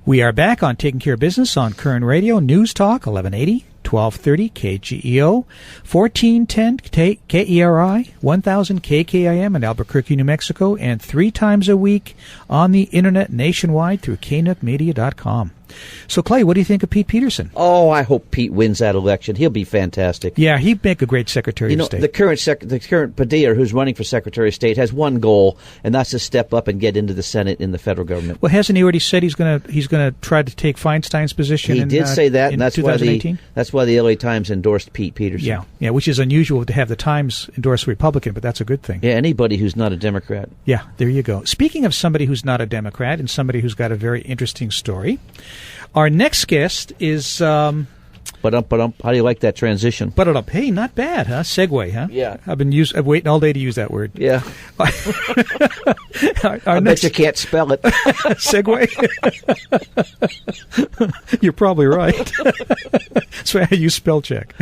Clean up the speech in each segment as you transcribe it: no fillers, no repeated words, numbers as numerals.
We are back on Taking Care of Business on Koerner Radio, News Talk, 1180, 1230 KGEO, 1410 KERI, 1000 KKIM in Albuquerque, New Mexico, and 3 times a week on the Internet nationwide through knuckmedia.com. So, Clay, what do you think of Pete Peterson? Oh, I hope Pete wins that election. He'll be fantastic. Yeah, he'd make a great Secretary of State. The current Padilla, who's running for Secretary of State, has one goal, and that's to step up and get into the Senate in the federal government. Well, hasn't he already said he's going to try to take Feinstein's position? He did say that, and that's 2018? That's why the LA Times endorsed Pete Peterson. Yeah, which is unusual to have the Times endorse a Republican, but that's a good thing. Yeah, anybody who's not a Democrat. Yeah, there you go. Speaking of somebody who's not a Democrat and somebody who's got a very interesting story, our next guest is... Ba-dum. How do you like that transition? Ba-dum. Hey, not bad, huh? Segue, huh? Yeah. I've waiting all day to use that word. Yeah. I bet you can't spell it. Segue? You're probably right. That's why I use spell check.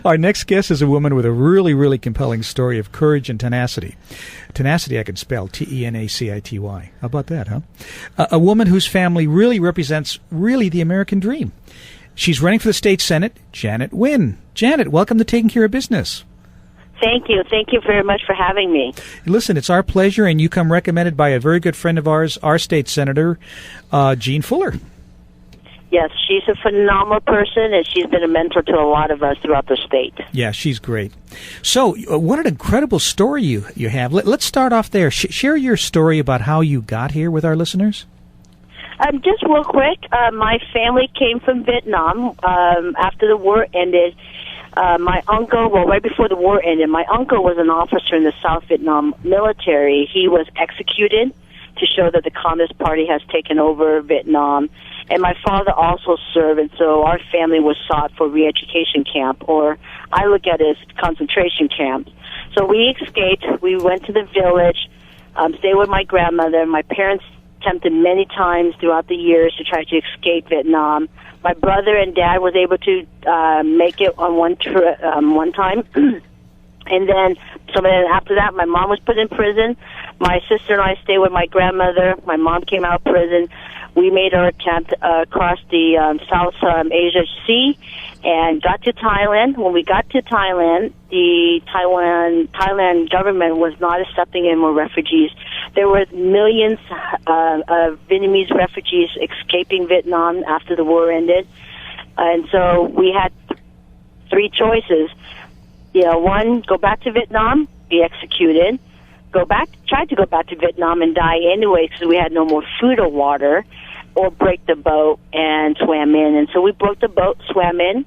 Our next guest is a woman with a really, really compelling story of courage and tenacity. Tenacity I can spell, Tenacity. How about that, huh? A woman whose family really represents the American dream. She's running for the state Senate, Janet Nguyen. Janet, welcome to Taking Care of Business. Thank you. Thank you very much for having me. Listen, it's our pleasure, and you come recommended by a very good friend of ours, our state senator, Jean Fuller. Yes, she's a phenomenal person, and she's been a mentor to a lot of us throughout the state. Yeah, she's great. So, what an incredible story you have. Let's start off there. Share your story about how you got here with our listeners. Just real quick, my family came from Vietnam after the war ended. My uncle, right before the war ended, my uncle was an officer in the South Vietnam military. He was executed to show that the Communist Party has taken over Vietnam. And my father also served, and so our family was sought for re-education camp, or I look at it as concentration camp. So we escaped. We went to the village, stayed with my grandmother. My parents attempted many times throughout the years to try to escape Vietnam. My brother and dad was able to make it on one time. And then after that, my mom was put in prison. My sister and I stayed with my grandmother. My mom came out of prison. We made our attempt across the South Asia Sea and got to Thailand. When we got to Thailand, the Thailand government was not accepting any more refugees. There were millions of Vietnamese refugees escaping Vietnam after the war ended. And so we had 3 choices. One, go back to Vietnam, be executed. Tried to go back to Vietnam and die anyway because we had no more food or water, or break the boat and swam in. And so we broke the boat, swam in,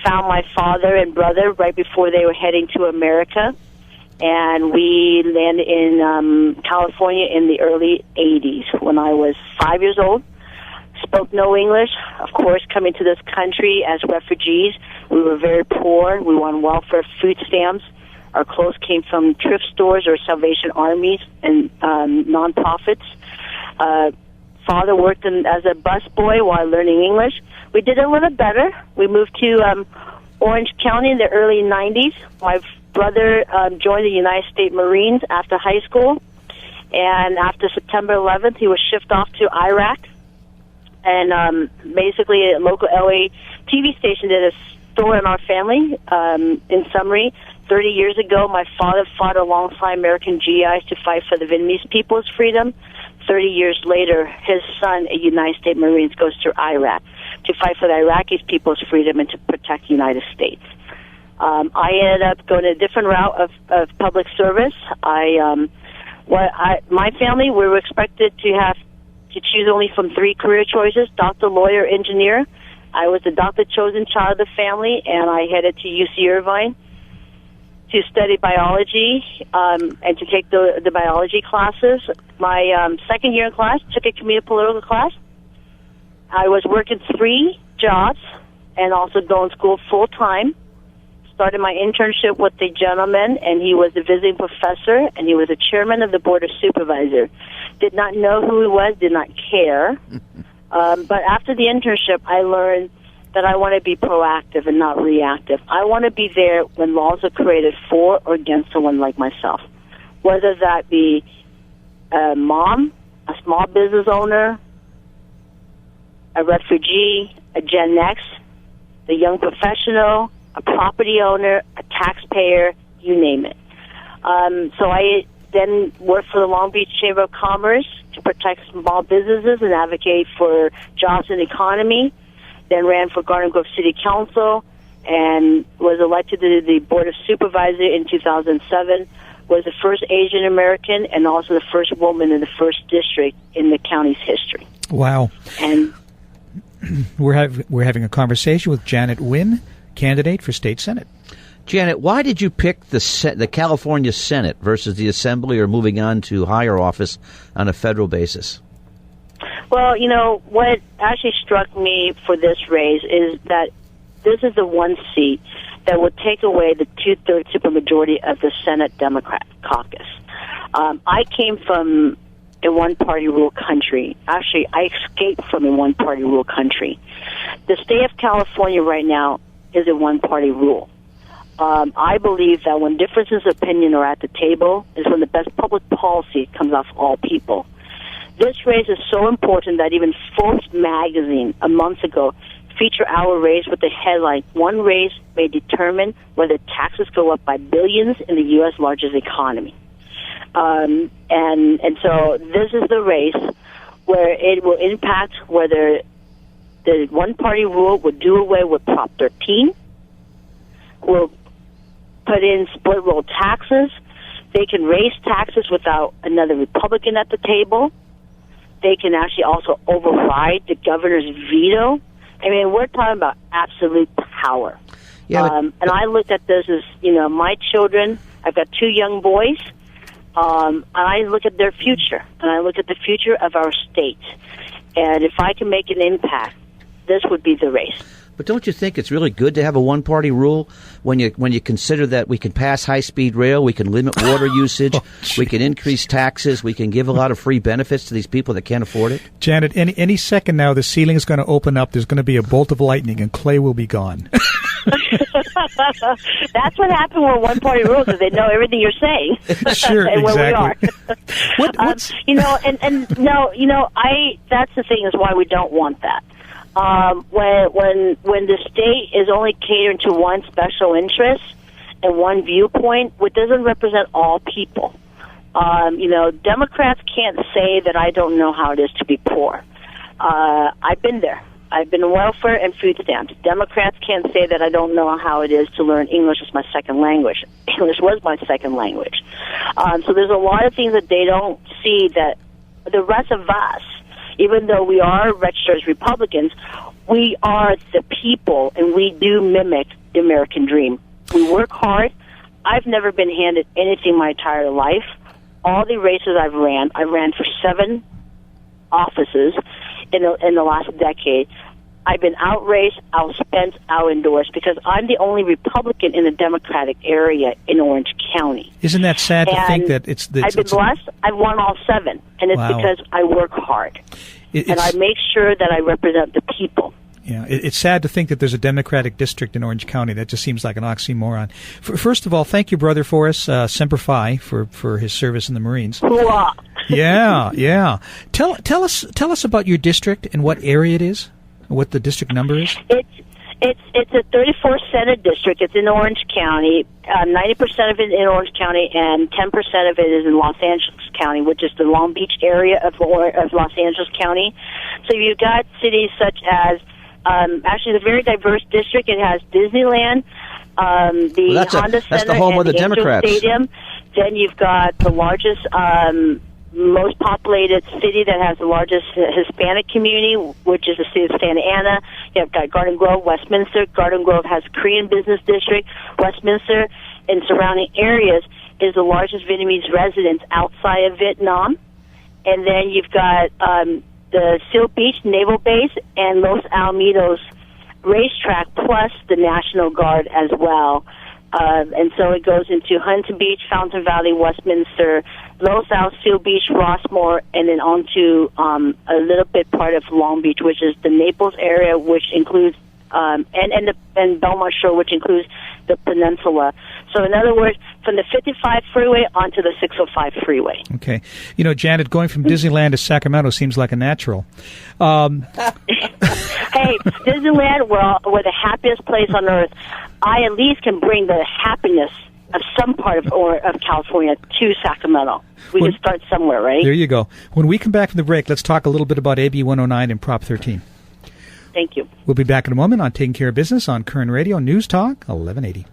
found my father and brother right before they were heading to America, and we landed in California in the early 80s when I was 5 years old. Spoke no English. Of course, coming to this country as refugees, we were very poor. We were on welfare food stamps. Our clothes came from thrift stores or Salvation Armies and nonprofits. Father worked as a busboy while learning English. We did a little better. We moved to Orange County in the early 90s. My brother joined the United States Marines after high school. And after September 11th, he was shipped off to Iraq. And basically, a local LA TV station did a story on our family. In summary, 30 years ago, my father fought alongside American GIs to fight for the Vietnamese people's freedom. 30 years later, his son, a United States Marine, goes to Iraq to fight for the Iraqi people's freedom and to protect the United States. I ended up going a different route of public service. My family, we were expected to choose only from 3 career choices: doctor, lawyer, engineer. I was the doctor chosen child of the family, and I headed to UC Irvine to study biology and to take the biology classes. My second year in class, took a community political class. I was working 3 jobs and also going to school full-time. Started my internship with a gentleman, and he was a visiting professor, and he was a chairman of the board of supervisors. Did not know who he was, did not care. But after the internship, I learned that I want to be proactive and not reactive. I want to be there when laws are created for or against someone like myself, whether that be a mom, a small business owner, a refugee, a Gen X, a young professional, a property owner, a taxpayer, you name it. So I then worked for the Long Beach Chamber of Commerce to protect small businesses and advocate for jobs and economy. Then ran for Garden Grove City Council and was elected to the Board of Supervisors in 2007. Was the first Asian American and also the first woman in the first district in the county's history. Wow. And we're having a conversation with Janet Nguyen, candidate for state senate. Janet, why did you pick the California Senate versus the Assembly or moving on to higher office on a federal basis? Well, you know, what actually struck me for this race is that this is the one seat that would take away the two-thirds supermajority of the Senate Democrat caucus. I came from a one-party rule country. Actually, I escaped from a one-party rule country. The state of California right now is a one-party rule. I believe that when differences of opinion are at the table is when the best public policy comes off all people. This race is so important that even Forbes magazine a month ago featured our race with the headline, "One race may determine whether taxes go up by billions in the U.S. largest economy." And so this is the race where it will impact whether the one-party rule will do away with Prop 13, will put in split roll taxes. They can raise taxes without another Republican at the table. They can actually also override the governor's veto. I mean, we're talking about absolute power. Yeah, and I looked at this as, you know, my children, I've got 2 young boys, and I look at their future, and I look at the future of our state. And if I can make an impact, this would be the race. But don't you think it's really good to have a one-party rule when you consider that we can pass high-speed rail, we can limit water usage, we can increase taxes, we can give a lot of free benefits to these people that can't afford it? Janet, any second now, the ceiling is going to open up. There's going to be a bolt of lightning, and Clay will be gone. That's what happened with one-party rules, is they know everything you're saying. Sure, and exactly. Where we are. You know, that's the thing is why we don't want that. When the state is only catering to one special interest and one viewpoint, which doesn't represent all people. You know, Democrats can't say that I don't know how it is to be poor. I've been there. I've been in welfare and food stamps. Democrats can't say that I don't know how it is to learn English as my second language. English was my second language. So there's a lot of things that they don't see that the rest of us, even though we are registered as Republicans, we are the people, and we do mimic the American dream. We work hard. I've never been handed anything my entire life. All the races I ran for 7 offices in the last decade. I've been outraced, outspent, outendorsed, because I'm the only Republican in the Democratic area in Orange County. Isn't that sad to think that I've been blessed. I've won all 7, and it's because I work hard. And I make sure that I represent the people. Yeah, it's sad to think that there's a Democratic district in Orange County. That just seems like an oxymoron. First of all, thank you, brother, for us, Semper Fi, for his service in the Marines. Yeah. Tell us about your district and what area it is, what the district number is. It's a 34th Senate district. It's in Orange County. 90% of it in Orange County, and 10% of it is in Los Angeles County, which is the Long Beach area of Los Angeles County. So you've got cities such as, actually, it's a very diverse district. It has Disneyland, the Honda Center, that's the home and of the Democrats. Stadium. Then you've got the largest, most populated city that has the largest Hispanic community, which is the city of Santa Ana. You've got Garden Grove, Westminster. Garden Grove has a Korean business district. Westminster and surrounding areas is the largest Vietnamese residence outside of Vietnam. And then you've got the Seal Beach Naval Base and Los Alamitos racetrack, plus the National Guard as well. And so it goes into Huntington Beach, Fountain Valley, Westminster, Los Al, Seal Beach, Rossmore, and then on to a little bit part of Long Beach, which is the Naples area, which includes and Belmont Shore, which includes the peninsula. So in other words, from the 55 freeway onto the 605 freeway. Okay. You know, Janet, going from Disneyland to Sacramento seems like a natural. Hey, Disneyland, we're the happiest place on earth. I at least can bring the happiness of some part of California to Sacramento. We can start somewhere, right? There you go. When we come back from the break, let's talk a little bit about AB 109 and Prop 13. Thank you. We'll be back in a moment on Taking Care of Business on Koerner Radio News Talk 1180.